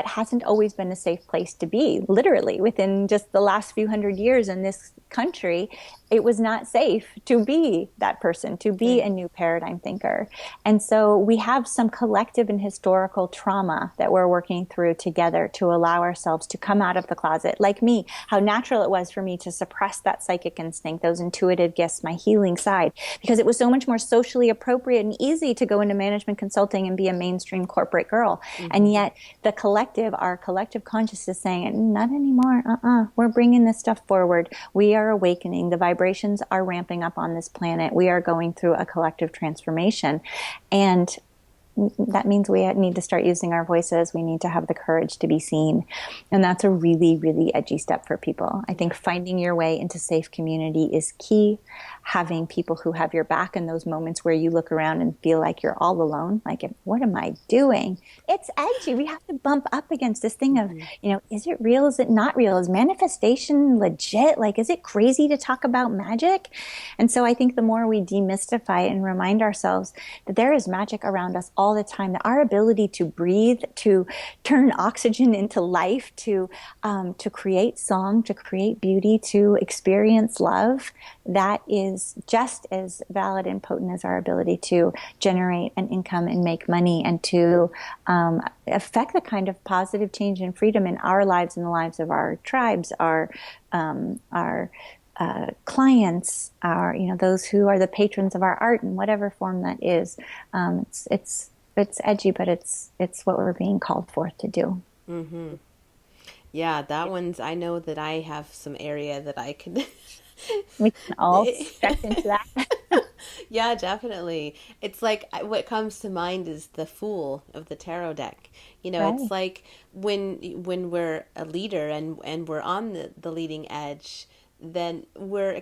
hasn't always been a safe place to be. Literally, within just the last few hundred years in this country, it was not safe to be that person, to be a new paradigm thinker. And so we have some collective and historical trauma that we're working through together to allow ourselves to come out of the closet. Like me, how natural it was for me to suppress that psychic instinct, those intuitive gifts, my healing side, because it was so much more socially appropriate and easy to go into management consulting and be a mainstream corporate girl. And yet our collective consciousness saying, not anymore, we're bringing this stuff forward. We are awakening. The vibrations are ramping up on this planet. We are going through a collective transformation. And that means we need to start using our voices. We need to have the courage to be seen. And that's a really, really edgy step for people. I think finding your way into safe community is key. Having people who have your back in those moments where you look around and feel like you're all alone, like, what am I doing? It's edgy. We have to bump up against this thing of, is it real? Is it not real? Is manifestation legit? Like, is it crazy to talk about magic? And so I think the more we demystify it and remind ourselves that there is magic around us all the time, that our ability to breathe, to turn oxygen into life, to create song, to create beauty, to experience love, that is just as valid and potent as our ability to generate an income and make money and to affect the kind of positive change and freedom in our lives and the lives of our tribes, our clients, those who are the patrons of our art in whatever form that is. It's edgy, but it's what we're being called forth to do. Mm-hmm. Yeah, that one's, I know that I have some area that I could... We can all stretch into that. Yeah, definitely. It's like what comes to mind is the Fool of the tarot deck. Right. It's like when we're a leader and we're on the leading edge, then we're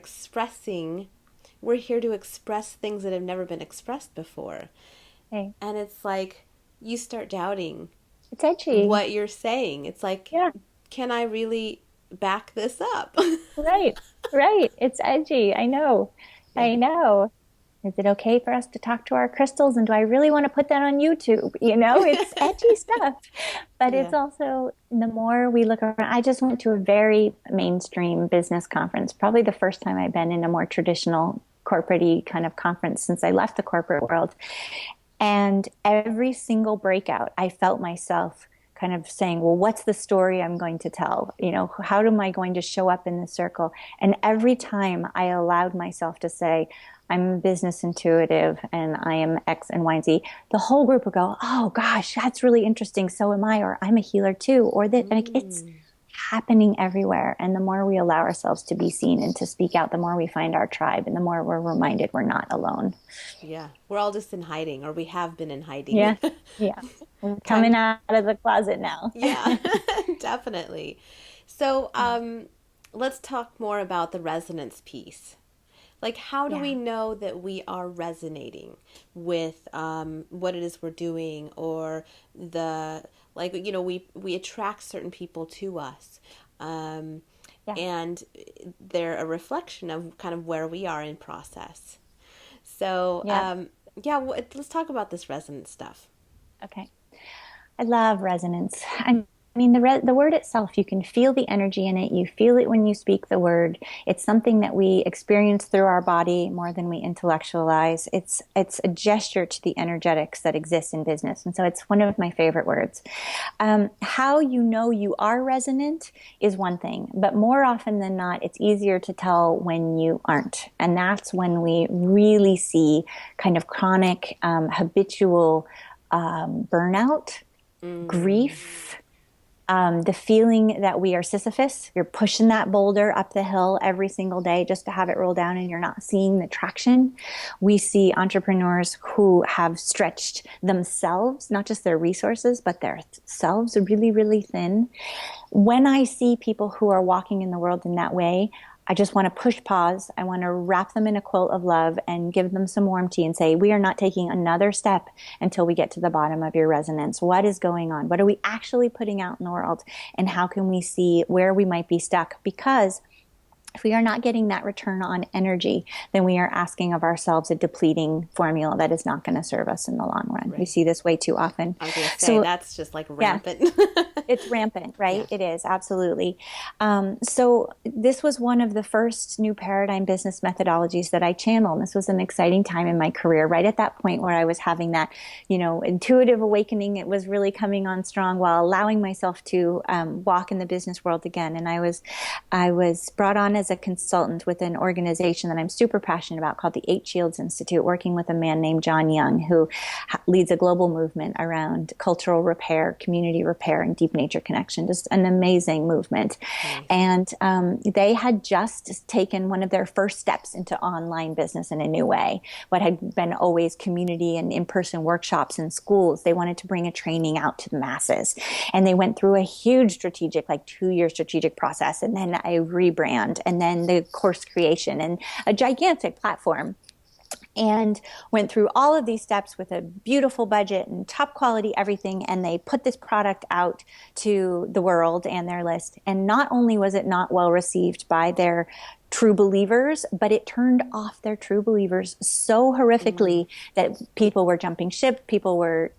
here to express things that have never been expressed before. Okay. And it's like you start doubting it's edgy. What you're saying. It's like, can I really back this up? Right. It's edgy. I know. Is it okay for us to talk to our crystals? And do I really want to put that on YouTube? It's edgy stuff. But it's also, the more we look around, I just went to a very mainstream business conference, probably the first time I've been in a more traditional corporate-y kind of conference since I left the corporate world. And every single breakout, I felt myself kind of saying, well, what's the story I'm going to tell? How am I going to show up in the circle? And every time I allowed myself to say, I'm a business intuitive and I am X and Y and Z, the whole group would go, oh gosh, that's really interesting. So am I, or I'm a healer too, or that it's happening everywhere. And the more we allow ourselves to be seen and to speak out, the more we find our tribe and the more we're reminded we're not alone. Yeah. We're all just in hiding, or we have been in hiding. Yeah. We're coming out of the closet now. Yeah, definitely. So let's talk more about the resonance piece. Like, how do we know that we are resonating with what it is we're doing, or we attract certain people to us, and they're a reflection of kind of where we are in process. So, let's talk about this resonance stuff. Okay. I love resonance. I'm I mean, the word itself, you can feel the energy in it. You feel it when you speak the word. It's something that we experience through our body more than we intellectualize. It's a gesture to the energetics that exist in business. And so it's one of my favorite words. How you know you are resonant is one thing, but more often than not, it's easier to tell when you aren't. And that's when we really see kind of chronic, habitual burnout, grief, the feeling that we are Sisyphus. You're pushing that boulder up the hill every single day just to have it roll down and you're not seeing the traction. We see entrepreneurs who have stretched themselves, not just their resources, but their selves really, really thin. When I see people who are walking in the world in that way, I just want to push pause. I want to wrap them in a quilt of love and give them some warmth and say, we are not taking another step until we get to the bottom of your resonance. What is going on? What are we actually putting out in the world? And how can we see where we might be stuck? Because if we are not getting that return on energy, then we are asking of ourselves a depleting formula that is not going to serve us in the long run. Right. We see this way too often. I was going to say, that's just like rampant. Yeah. It's rampant, right? Yeah. It is, absolutely. So this was one of the first new paradigm business methodologies that I channeled. This was an exciting time in my career, right at that point where I was having that, intuitive awakening. It was really coming on strong while allowing myself to walk in the business world again. And I was brought on as a consultant with an organization that I'm super passionate about called the Eight Shields Institute, working with a man named John Young, who leads a global movement around cultural repair, community repair, and deep nature connection. Just an amazing movement. Nice. And they had just taken one of their first steps into online business in a new way. What had been always community and in-person workshops in schools, they wanted to bring a training out to the masses. And they went through a huge strategic, 2-year strategic process, and then a rebrand, and then the course creation, and a gigantic platform. And went through all of these steps with a beautiful budget and top quality everything, and they put this product out to the world and their list. And not only was it not well received by their true believers, but it turned off their true believers so horrifically that people were jumping ship, people were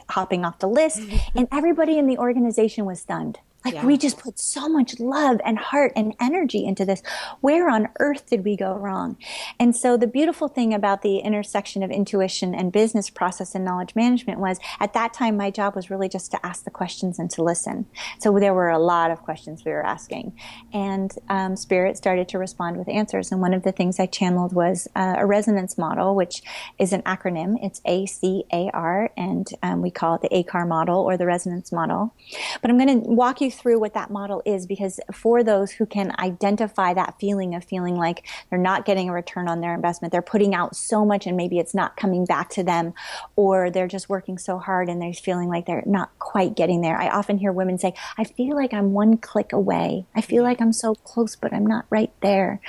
hopping off the list, and everybody in the organization was stunned. We just put so much love and heart and energy into this. Where on earth did we go wrong? And so the beautiful thing about the intersection of intuition and business process and knowledge management was, at that time, my job was really just to ask the questions and to listen. So there were a lot of questions we were asking. And Spirit started to respond with answers. And one of the things I channeled was a resonance model, which is an acronym. It's ACAR, and we call it the ACAR model, or the resonance model. But I'm going to walk you through what that model is, because for those who can identify that feeling of feeling like they're not getting a return on their investment, they're putting out so much and maybe it's not coming back to them, or they're just working so hard and they're feeling like they're not quite getting there. I often hear women say, I feel like I'm one click away. I feel like I'm so close, but I'm not right there.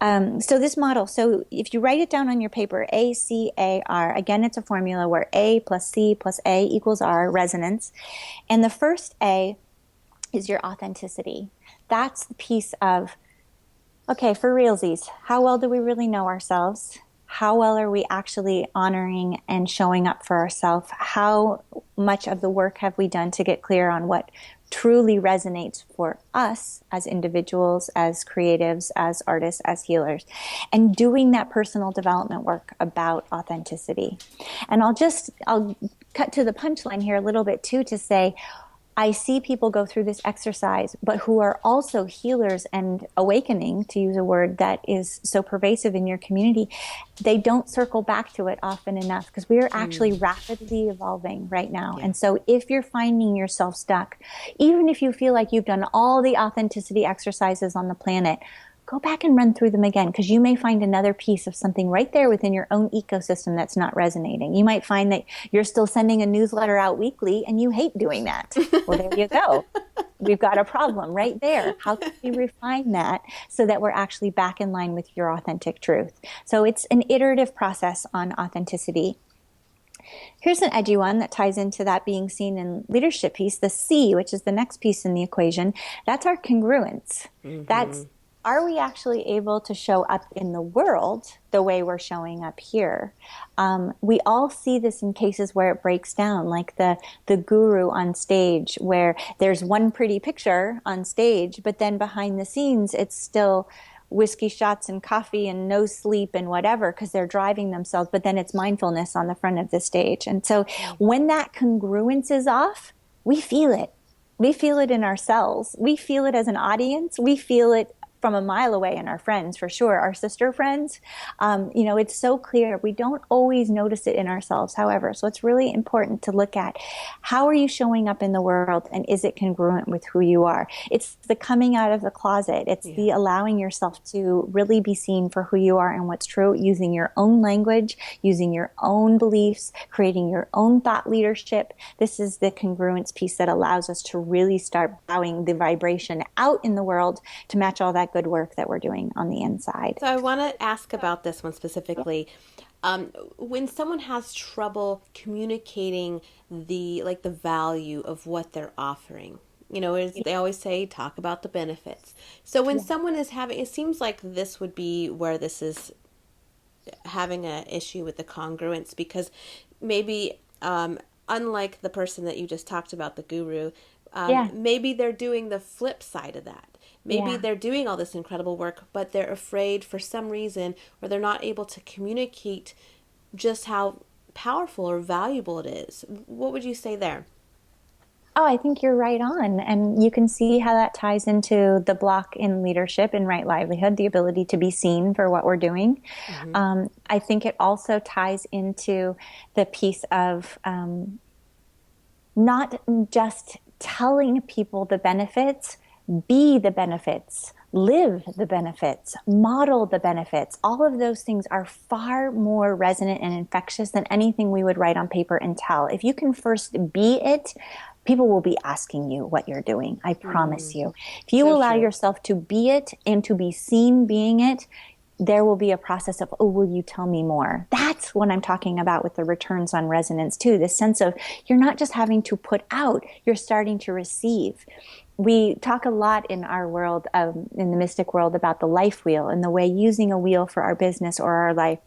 So this model, so if you write it down on your paper, ACAR, again, it's a formula where A plus C plus A equals R, resonance. And the first A is your authenticity. That's the piece of, okay, for realsies, how well do we really know ourselves? How well are we actually honoring and showing up for ourselves? How much of the work have we done to get clear on what truly resonates for us as individuals, as creatives, as artists, as healers, and doing that personal development work about authenticity. And I'll cut to the punchline here a little bit too, to say, I see people go through this exercise, but who are also healers and awakening, to use a word that is so pervasive in your community. They don't circle back to it often enough, because we are actually rapidly evolving right now. Yeah. And so if you're finding yourself stuck, even if you feel like you've done all the authenticity exercises on the planet, go back and run through them again, because you may find another piece of something right there within your own ecosystem that's not resonating. You might find that you're still sending a newsletter out weekly and you hate doing that. Well, there you go. We've got a problem right there. How can we refine that so that we're actually back in line with your authentic truth? So it's an iterative process on authenticity. Here's an edgy one that ties into that being seen in leadership piece, the C, which is the next piece in the equation. That's our congruence. That's are we actually able to show up in the world the way we're showing up here? We all see this in cases where it breaks down, like the guru on stage, where there's one pretty picture on stage, but then behind the scenes, it's still whiskey shots and coffee and no sleep and whatever, because they're driving themselves, but then it's mindfulness on the front of the stage. And so when that congruence is off, we feel it. We feel it in ourselves. We feel it as an audience. We feel it from a mile away in our friends, for sure, our sister friends. It's so clear. We don't always notice it in ourselves, however. So it's really important to look at, how are you showing up in the world, and is it congruent with who you are? It's the coming out of the closet. It's the allowing yourself to really be seen for who you are and what's true, using your own language, using your own beliefs, creating your own thought leadership. This is the congruence piece that allows us to really start bowing the vibration out in the world to match all that good work that we're doing on the inside. So I want to ask about this one specifically. When someone has trouble communicating the value of what they're offering, they always say, talk about the benefits. So when someone is having, it seems like this would be where this is having an issue with the congruence, because maybe unlike the person that you just talked about, the guru, maybe they're doing the flip side of that. Maybe they're doing all this incredible work, but they're afraid for some reason, or they're not able to communicate just how powerful or valuable it is. What would you say there? Oh, I think you're right on. And you can see how that ties into the block in leadership and right livelihood, the ability to be seen for what we're doing. I think it also ties into the piece of not just telling people the benefits, be the benefits, live the benefits, model the benefits. All of those things are far more resonant and infectious than anything we would write on paper and tell. If you can first be it, people will be asking you what you're doing. I promise you. If you allow yourself to be it and to be seen being it, there will be a process of, oh, will you tell me more? That's what I'm talking about with the returns on resonance too. This sense of, you're not just having to put out, you're starting to receive. We talk a lot in our world, in the mystic world, about the life wheel, and the way using a wheel for our business or our life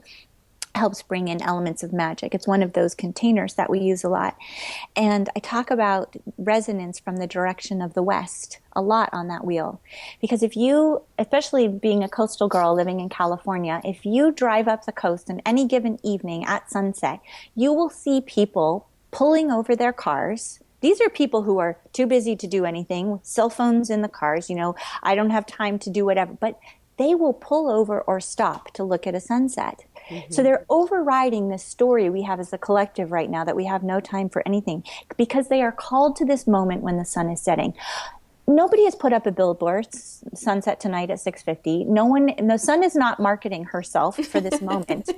helps bring in elements of magic. It's one of those containers that we use a lot. And I talk about resonance from the direction of the West a lot on that wheel. Because if you, especially being a coastal girl living in California, if you drive up the coast on any given evening at sunset, you will see people pulling over their cars. These are people who are too busy to do anything, with cell phones in the cars. I don't have time to do whatever. But they will pull over or stop to look at a sunset. So they're overriding this story we have as a collective right now, that we have no time for anything, because they are called to this moment when the sun is setting. Nobody has put up a billboard, sunset tonight at 6:50. The sun is not marketing herself for this moment.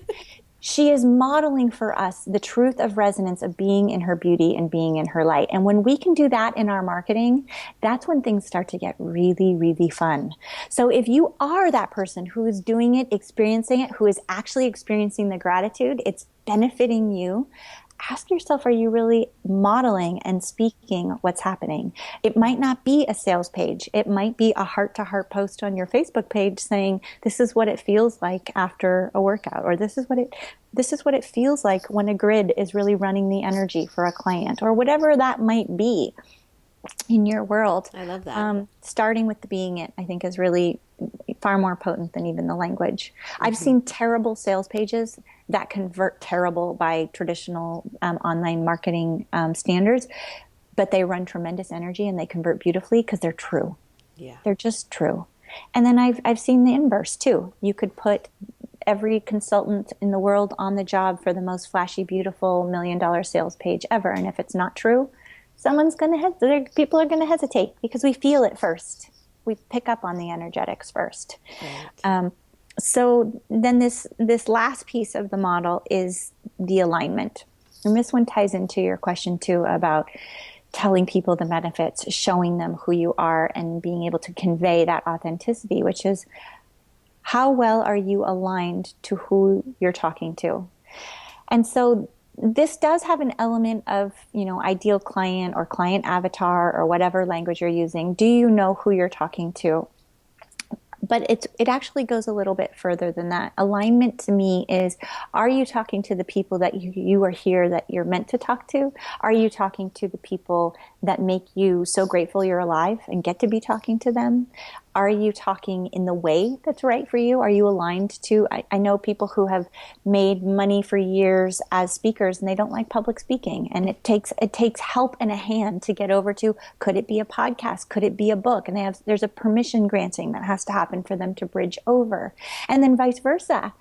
She is modeling for us the truth of resonance of being in her beauty and being in her light. And when we can do that in our marketing, that's when things start to get really, really fun. So if you are that person who is doing it, experiencing it, who is actually experiencing the gratitude, it's benefiting you, ask yourself, are you really modeling and speaking what's happening? It might not be a sales page. It might be a heart-to-heart post on your Facebook page saying, this is what it feels like after a workout, or this is what it feels like when a grid is really running the energy for a client, or whatever that might be in your world. I love that. Starting with the being it, I think, is really far more potent than even the language. I've seen terrible sales pages that convert terrible by traditional online marketing standards, but they run tremendous energy and they convert beautifully because they're true. Yeah. They're just true. And then I've seen the inverse too. You could put every consultant in the world on the job for the most flashy, beautiful $1 million sales page ever. And if it's not true, people are going to hesitate because we feel it first. We pick up on the energetics first. Right. So then this last piece of the model is the alignment. And this one ties into your question too about telling people the benefits, showing them who you are, and being able to convey that authenticity, which is, how well are you aligned to who you're talking to? And so this does have an element of, ideal client or client avatar or whatever language you're using. Do you know who you're talking to? But it actually goes a little bit further than that. Alignment to me is, are you talking to the people that you are here that you're meant to talk to? Are you talking to the people that make you so grateful you're alive and get to be talking to them? Are you talking in the way that's right for you? Are you aligned to, I know people who have made money for years as speakers and they don't like public speaking. And it takes help and a hand to get over to, could it be a podcast? Could it be a book? And there's a permission granting that has to happen for them to bridge over. And then vice versa.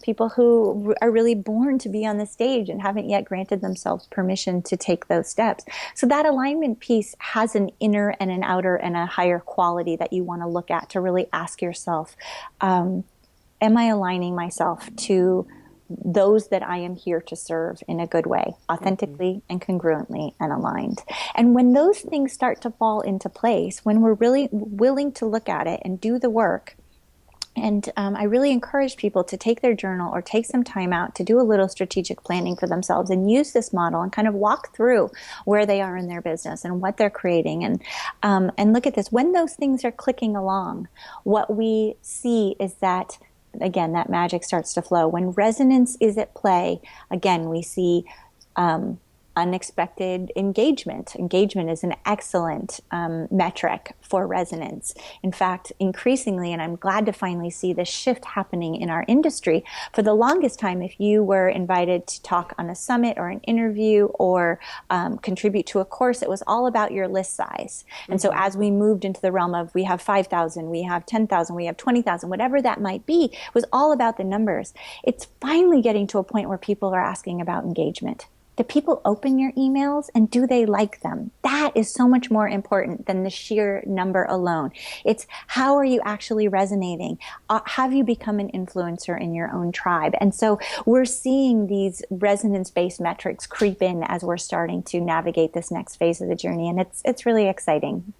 People who are really born to be on the stage and haven't yet granted themselves permission to take those steps. So that alignment piece has an inner and an outer and a higher quality that you want to look at to really ask yourself, am I aligning myself to those that I am here to serve in a good way, authentically and congruently and aligned? And when those things start to fall into place, when we're really willing to look at it and do the work, and I really encourage people to take their journal or take some time out to do a little strategic planning for themselves and use this model and kind of walk through where they are in their business and what they're creating, and look at this. When those things are clicking along, what we see is that, again, that magic starts to flow. When resonance is at play, again, we see unexpected engagement. Engagement is an excellent metric for resonance. In fact, increasingly, and I'm glad to finally see this shift happening in our industry, for the longest time, if you were invited to talk on a summit or an interview or contribute to a course, it was all about your list size. And so as we moved into the realm of, we have 5,000, we have 10,000, we have 20,000, whatever that might be, it was all about the numbers. It's finally getting to a point where people are asking about engagement. Do people open your emails and do they like them? That is so much more important than the sheer number alone. It's, how are you actually resonating? Have you become an influencer in your own tribe? And so we're seeing these resonance-based metrics creep in as we're starting to navigate this next phase of the journey. And it's really exciting.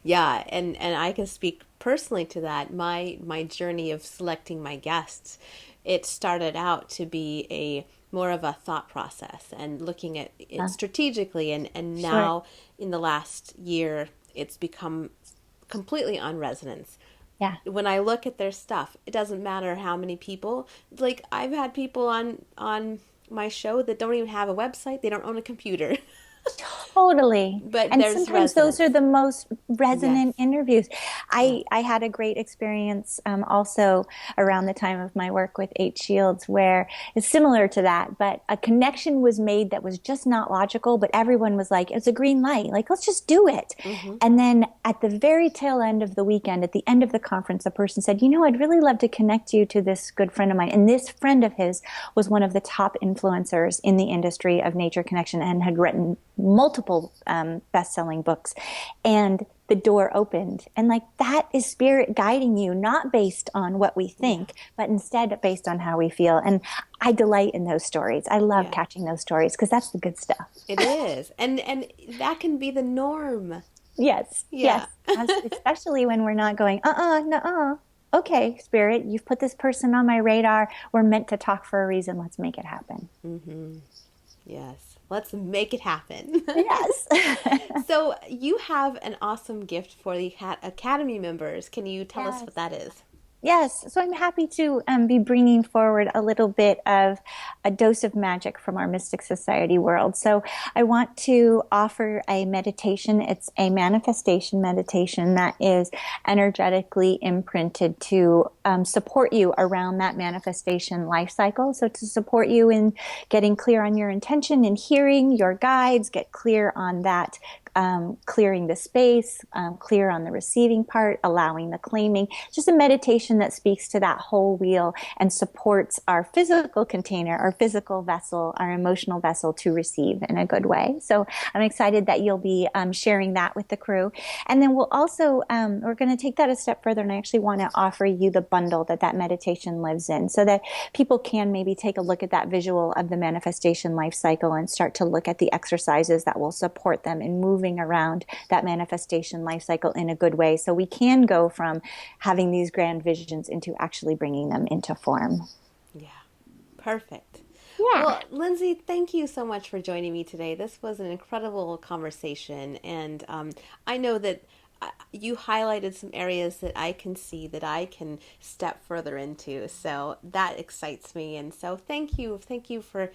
Yeah. And I can speak personally to that. My journey of selecting my guests, it started out to be more of a thought process and looking at it strategically. And now in the last year, it's become completely on resonance. Yeah. When I look at their stuff, it doesn't matter how many people, like I've had people on my show that don't even have a website. They don't own a computer. Totally. But and there's sometimes resonance. those are the most resonant Yes. interviews. I had a great experience also around the time of my work with 8 Shields, where it's similar to that, but a connection was made that was just not logical, but everyone was like, it's a green light, like, let's just do it. And then at the very tail end of the weekend, at the end of the conference, a person said, I'd really love to connect you to this good friend of mine. And this friend of his was one of the top influencers in the industry of nature connection and had written multiple best-selling books. And the door opened. And like, that is spirit guiding you, not based on what we think, but instead based on how we feel. And I delight in those stories. I love catching those stories because that's the good stuff. It is. And that can be the norm. Yes. Yeah. Yes. Especially when we're not going, nuh-uh. Okay, spirit, you've put this person on my radar. We're meant to talk for a reason. Let's make it happen. Yes. Let's make it happen. Yes. So you have an awesome gift for the Academy members. Can you tell us what that is? Yes, so I'm happy to be bringing forward a little bit of a dose of magic from our Mystic Society world. So I want to offer a meditation. It's a manifestation meditation that is energetically imprinted to support you around that manifestation life cycle. So to support you in getting clear on your intention and hearing your guides, get clear on that, clearing the space, clear on the receiving part, allowing the claiming, just a meditation that speaks to that whole wheel and supports our physical container, our physical vessel, our emotional vessel to receive in a good way. So I'm excited that you'll be sharing that with the crew. And then we'll also, we're going to take that a step further, and I actually want to offer you the bundle that meditation lives in so that people can maybe take a look at that visual of the manifestation life cycle and start to look at the exercises that will support them in moving around that manifestation life cycle in a good way. So we can go from having these grand visions into actually bringing them into form. Yeah. Perfect. Yeah. Well, Lindsay, thank you so much for joining me today. This was an incredible conversation. And I know that you highlighted some areas that I can see that I can step further into. So that excites me. And so thank you. Thank you for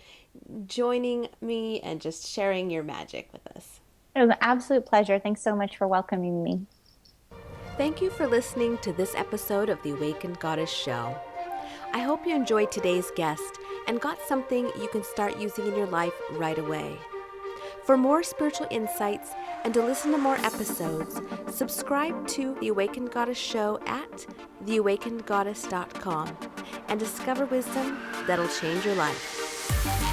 joining me and just sharing your magic with us. It was an absolute pleasure. Thanks so much for welcoming me. Thank you for listening to this episode of the Awakened Goddess Show. I hope you enjoyed today's guest and got something you can start using in your life right away. For more spiritual insights and to listen to more episodes, subscribe to The Awakened Goddess Show at theawakenedgoddess.com and discover wisdom that'll change your life.